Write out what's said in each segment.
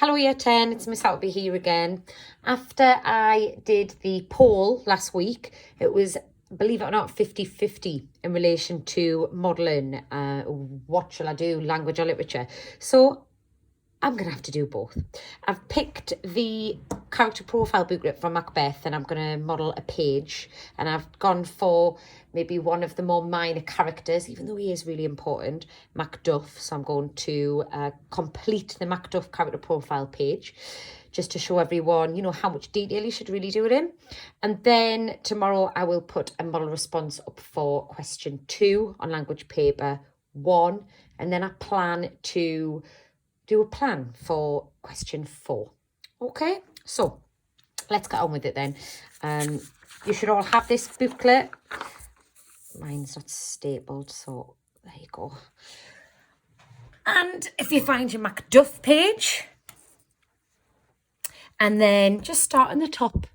Hello Year 10, it's Miss Outby here again. After I did the poll last week, it was, believe it or not, 50-50 in relation to modelling. What shall I do, language or literature? So I'm going to have to do both. I've picked the character profile booklet from Macbeth and I'm going to model a page. And I've gone for maybe one of the more minor characters, even though he is really important, Macduff. So I'm going to complete the Macduff character profile page just to show everyone, how much detail you should really do it in. And then tomorrow I will put a model response up for question 2 on language paper 1. And then I plan to do a plan for question 4. Okay, so let's get on with it then. You should all have this booklet. Mine's not stapled, so there you go. And if you find your Macduff page, and then just start in the top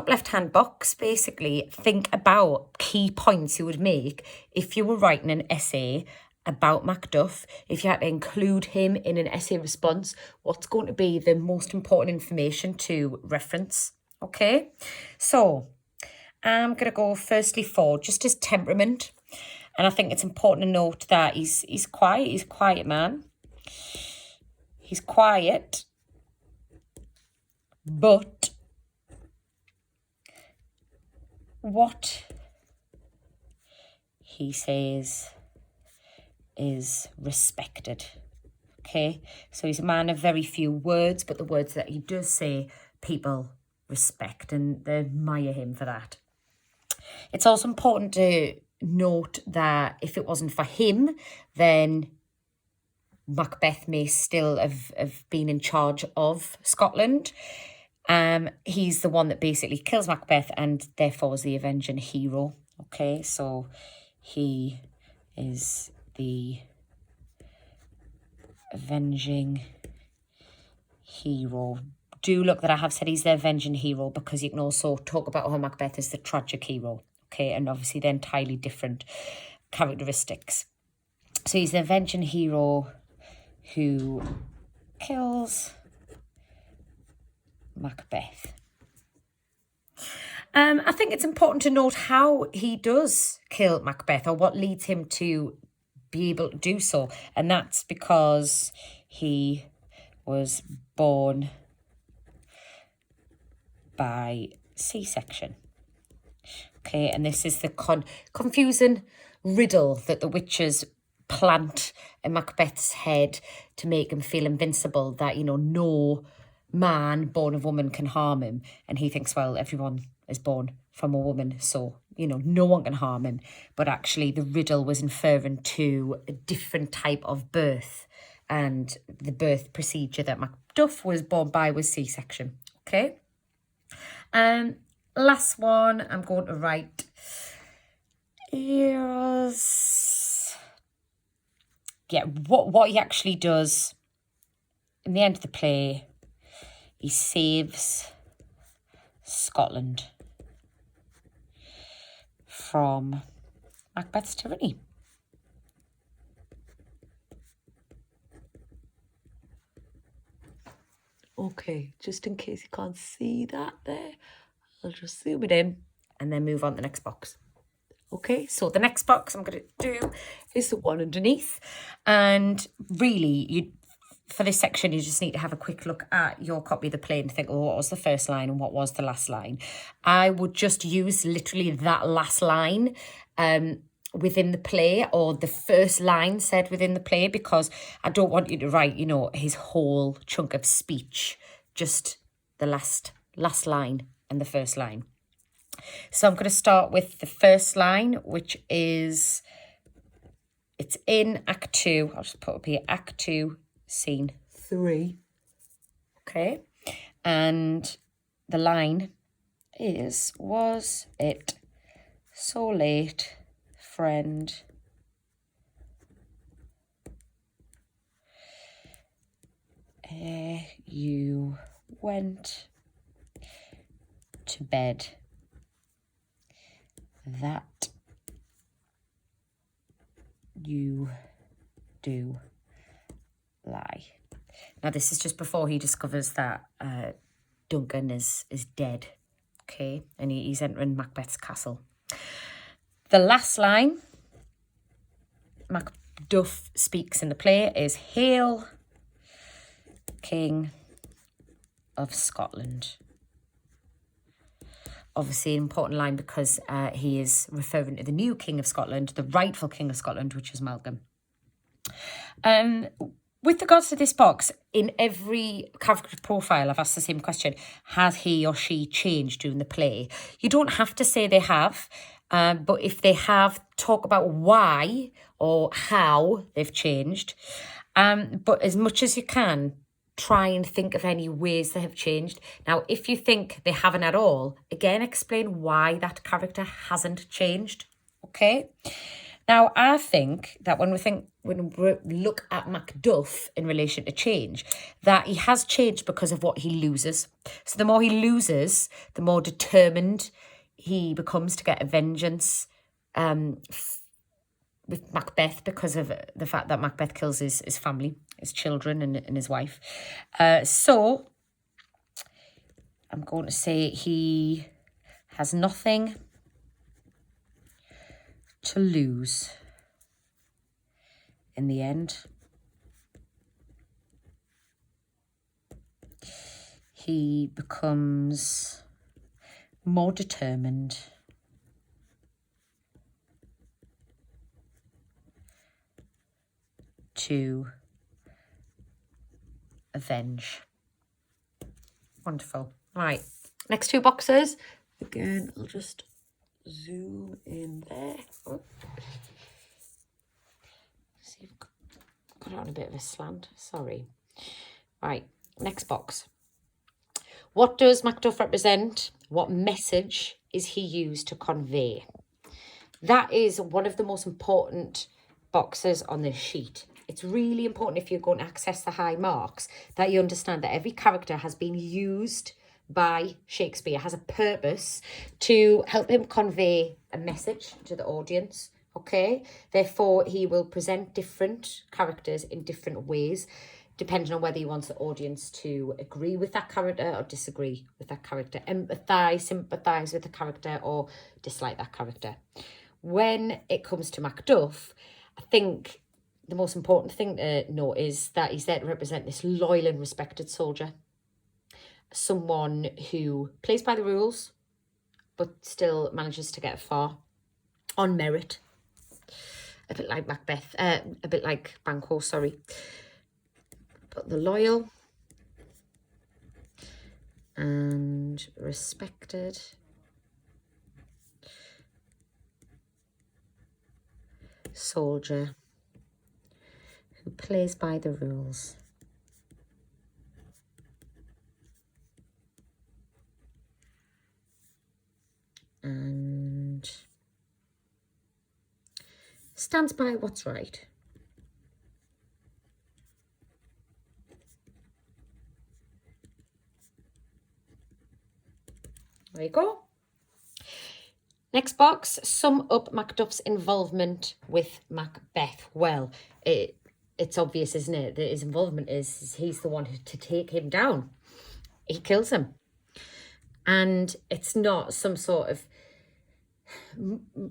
left-hand box, basically think about key points you would make if you were writing an essay about Macduff. If you had to include him in an essay response, what's going to be the most important information to reference? Okay, so I'm going to go firstly for just his temperament. And I think it's important to note that he's quiet. He's a quiet man. He's quiet, but what he says is respected. Okay, so he's a man of very few words, but the words that he does say, people respect and they admire him for that. It's also important to note that if it wasn't for him, then Macbeth may still have been in charge of Scotland. He's the one that basically kills Macbeth and therefore is the avenging hero. Okay, so he is the avenging hero. Do look that I have said he's the avenging hero, because you can also talk about how Macbeth is the tragic hero. Okay, and obviously they're entirely different characteristics. So he's the avenging hero who kills Macbeth. I think it's important to note how he does kill Macbeth, or what leads him to be able to do so. And that's because he was born by C-section. Okay, and this is the confusing riddle that the witches plant in Macbeth's head to make him feel invincible, that, no man born of woman can harm him. And he thinks, well, everyone is born from a woman, so, no one can harm him. But actually the riddle was inferring to a different type of birth, and the birth procedure that Macduff was born by was C-section. Okay. Last one I'm going to write is, what he actually does in the end of the play. He saves Scotland from Macbeth's tyranny. Okay, just in case you can't see that there, I'll just zoom it in and then move on to the next box. Okay, so the next box I'm going to do is the one underneath. And really, for this section, you just need to have a quick look at your copy of the play and think, oh, what was the first line and what was the last line? I would just use literally that last line within the play, or the first line said within the play, because I don't want you to write, his whole chunk of speech, just the last line and the first line. So I'm going to start with the first line, which is, it's in Act 2. I'll just put up here, Act 2, Scene 3. Okay. And the line is, was it so late, friend, you went to bed, that you do lie. Now, this is just before he discovers that Duncan is dead, okay? And he's entering Macbeth's castle. The last line Macduff speaks in the play is, "Hail, King of Scotland." Obviously, an important line because he is referring to the new King of Scotland, the rightful King of Scotland, which is Malcolm. With regards to this box, in every character profile, I've asked the same question. Has he or she changed during the play? You don't have to say they have, but if they have, talk about why or how they've changed. But as much as you can, try and think of any ways they have changed. Now, if you think they haven't at all, again, explain why that character hasn't changed, okay? Now, I think that when we look at Macduff in relation to change, that he has changed because of what he loses. So the more he loses, the more determined he becomes to get a vengeance with Macbeth because of the fact that Macbeth kills his family, his children and his wife. So I'm going to say he has nothing to lose in the end. He becomes more determined to avenge. Wonderful. Right, next two boxes. Again, I'll just zoom in there. Oh. See, I've got it on a bit of a slant. Sorry. Right, next box. What does Macduff represent? What message is he used to convey? That is one of the most important boxes on this sheet. It's really important if you're going to access the high marks that you understand that every character has been used by Shakespeare, has a purpose to help him convey a message to the audience, okay? Therefore, he will present different characters in different ways, depending on whether he wants the audience to agree with that character or disagree with that character, empathise, sympathise with the character or dislike that character. When it comes to Macduff, I think the most important thing to note is that he's there to represent this loyal and respected soldier. Someone who plays by the rules, but still manages to get far on merit. A bit like Macbeth, a bit like Banquo, sorry. But the loyal and respected soldier who plays by the rules. And stands by what's right. There you go. Next box, sum up Macduff's involvement with Macbeth. Well, it's obvious, isn't it, that his involvement is he's the one to take him down. He kills him. And it's not some sort of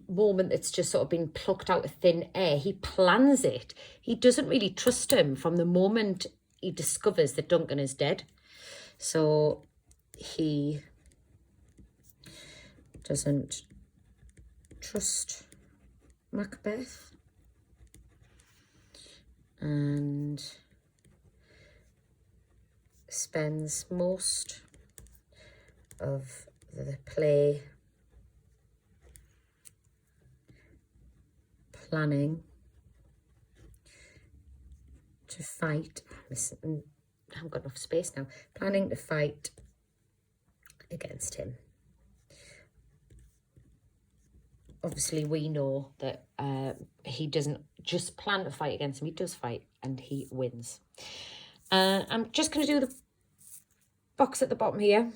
moment that's just sort of been plucked out of thin air. He plans it. He doesn't really trust him from the moment he discovers that Duncan is dead. So he doesn't trust Macbeth and spends most of the play planning to fight. Listen, I haven't got enough space now. Planning to fight against him. Obviously, we know that he doesn't just plan to fight against him. He does fight and he wins. I'm just going to do the box at the bottom here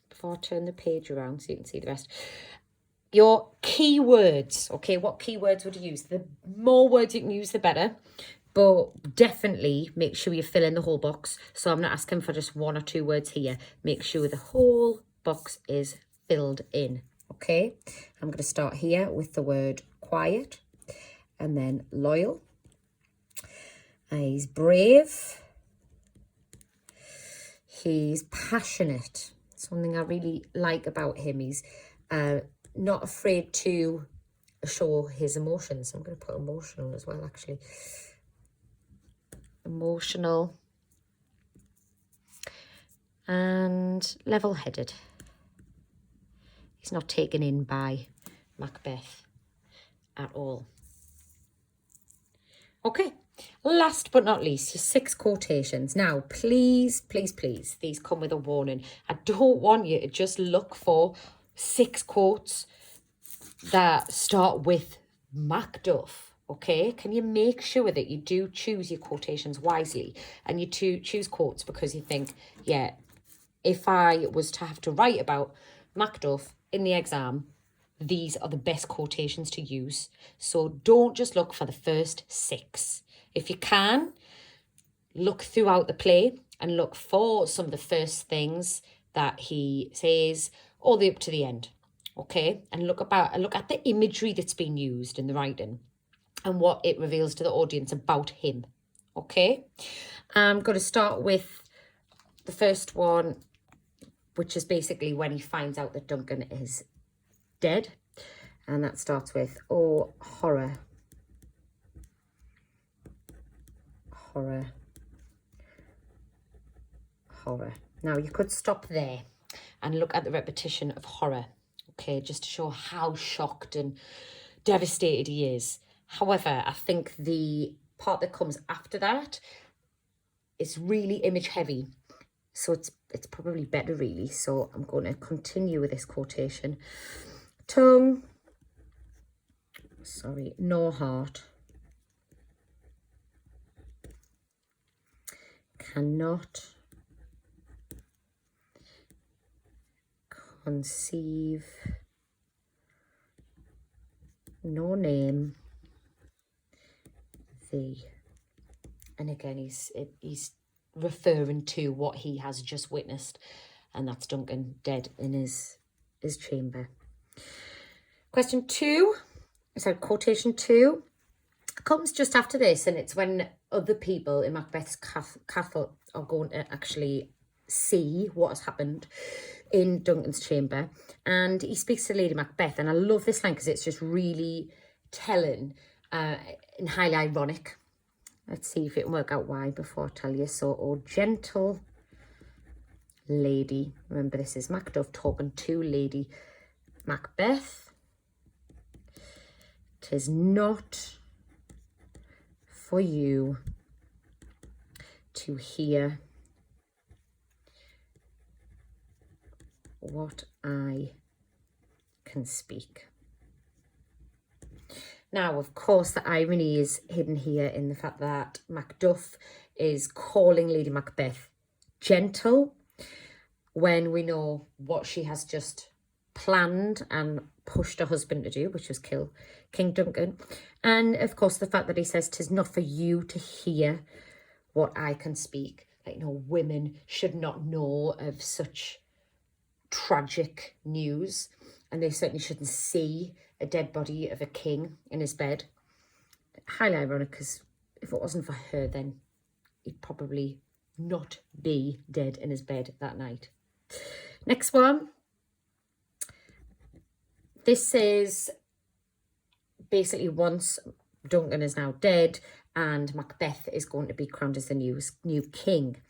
before I turn the page around so you can see the rest. Your keywords, okay? What keywords would you use? The more words you can use, the better. But definitely make sure you fill in the whole box. So I'm not asking for just 1 or 2 words here. Make sure the whole box is filled in. Okay, I'm going to start here with the word quiet and then loyal. He's brave. He's passionate. Something I really like about him. He's not afraid to show his emotions. I'm going to put emotional as well, actually. Emotional and level-headed. He's not taken in by Macbeth at all. Okay, last but not least, your 6 quotations. Now, please, please, please, these come with a warning. I don't want you to just look for 6 quotes that start with Macduff, okay? Can you make sure that you do choose your quotations wisely and you choose quotes because you think, yeah, if I was to have to write about Macduff in the exam, these are the best quotations to use. So don't just look for the first 6. If you can, look throughout the play and look for some of the first things that he says all the way up to the end. Okay, and look at the imagery that's been used in the writing and what it reveals to the audience about him. Okay, I'm going to start with the first one, which is basically when he finds out that Duncan is dead, and that starts with, "Oh, horror, horror, horror." Now you could stop there and look at the repetition of horror, okay, just to show how shocked and devastated he is. However, I think the part that comes after that is really image heavy, so it's probably better, really. So I'm going to continue with this quotation. "Tongue, sorry, no heart, cannot conceive, no name, thee." And again, he's referring to what he has just witnessed, and that's Duncan dead in his chamber. Quotation 2 comes just after this, and it's when other people in Macbeth's castle are going to actually see what has happened in Duncan's chamber, and he speaks to Lady Macbeth, and I love this line because it's just really telling and highly ironic. Let's see if it can work out why before I tell you. So, "Oh, gentle lady," remember this is Macduff talking to Lady Macbeth, "'tis not for you to hear what I can speak." Now, of course, the irony is hidden here in the fact that Macduff is calling Lady Macbeth gentle when we know what she has just planned and pushed her husband to do, which was kill King Duncan. And, of course, the fact that he says, "'tis not for you to hear what I can speak." Like, women should not know of such tragic news, and they certainly shouldn't see a dead body of a king in his bed. Highly ironic, because if it wasn't for her, then he'd probably not be dead in his bed that night. Next one. This is basically once Duncan is now dead and Macbeth is going to be crowned as the new king.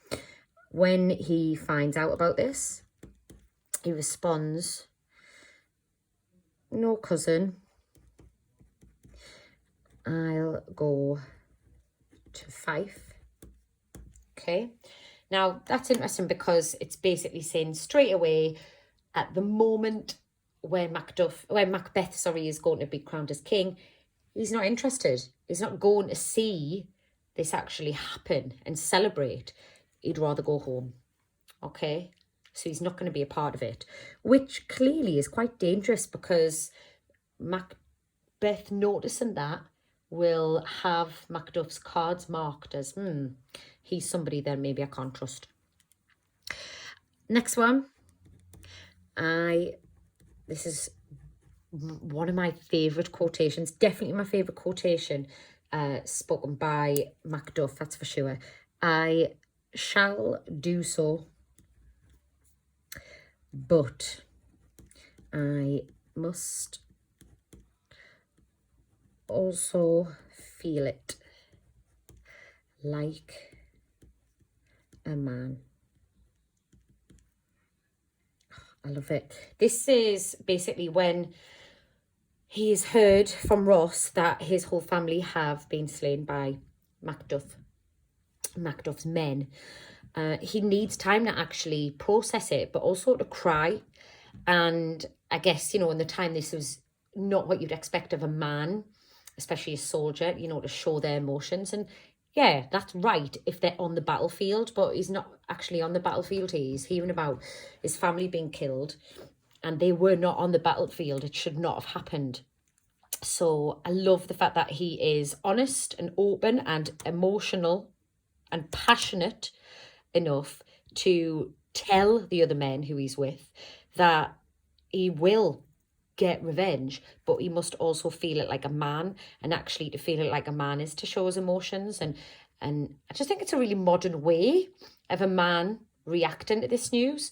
When he finds out about this, he responds, "No, cousin, I'll go to Fife." Okay, now that's interesting because it's basically saying straight away at the moment when Macbeth is going to be crowned as king, he's not interested. He's not going to see this actually happen and celebrate. He'd rather go home. Okay, so he's not going to be a part of it, which clearly is quite dangerous because Macbeth noticing that will have Macduff's cards marked as, he's somebody then maybe I can't trust. Next one. This is one of my favourite quotations, definitely my favourite quotation spoken by Macduff, that's for sure. I shall do so, but I must also feel it like a man. I love it. This is basically when he's heard from Ross that his whole family have been slain by Macduff's men. He needs time to actually process it, but also to cry. And I guess, in the time, this was not what you'd expect of a man, especially a soldier, to show their emotions. And yeah, that's right if they're on the battlefield, but he's not actually on the battlefield. He's hearing about his family being killed, and they were not on the battlefield. It should not have happened. So I love the fact that he is honest and open and emotional and passionate enough to tell the other men who he's with that he will get revenge, but he must also feel it like a man. And actually, to feel it like a man is to show his emotions. And I just think it's a really modern way of a man reacting to this news,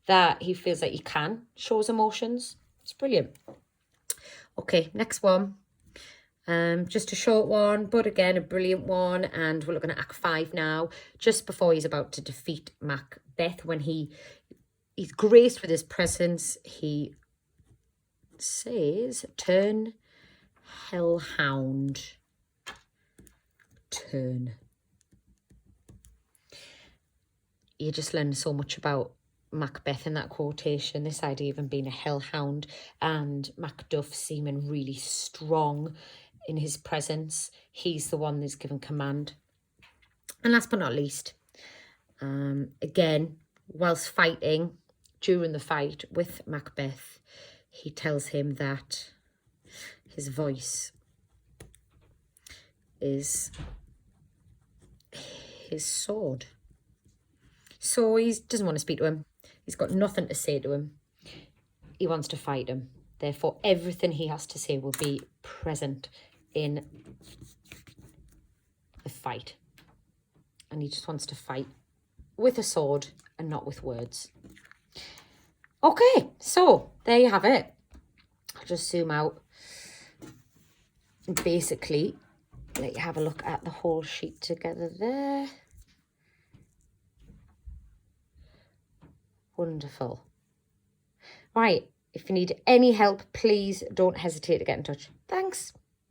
that he feels like he can show his emotions. It's brilliant. Okay, next one. Just a short one, but again, a brilliant one. And we're looking at Act 5 now, just before he's about to defeat Macbeth. When he's graced with his presence, he says, "Turn, hellhound, turn." You just learn so much about Macbeth in that quotation, this idea of him being a hellhound, and Macduff seeming really strong in his presence. He's the one that's given command. And last but not least, again, whilst fighting, during the fight with Macbeth, he tells him that his voice is his sword. So he doesn't want to speak to him. He's got nothing to say to him. He wants to fight him. Therefore, everything he has to say will be present in the fight. And he just wants to fight with a sword and not with words. Okay, so there you have it. I'll just zoom out and basically let you have a look at the whole sheet together there. Wonderful. Right, if you need any help, please don't hesitate to get in touch. Thanks.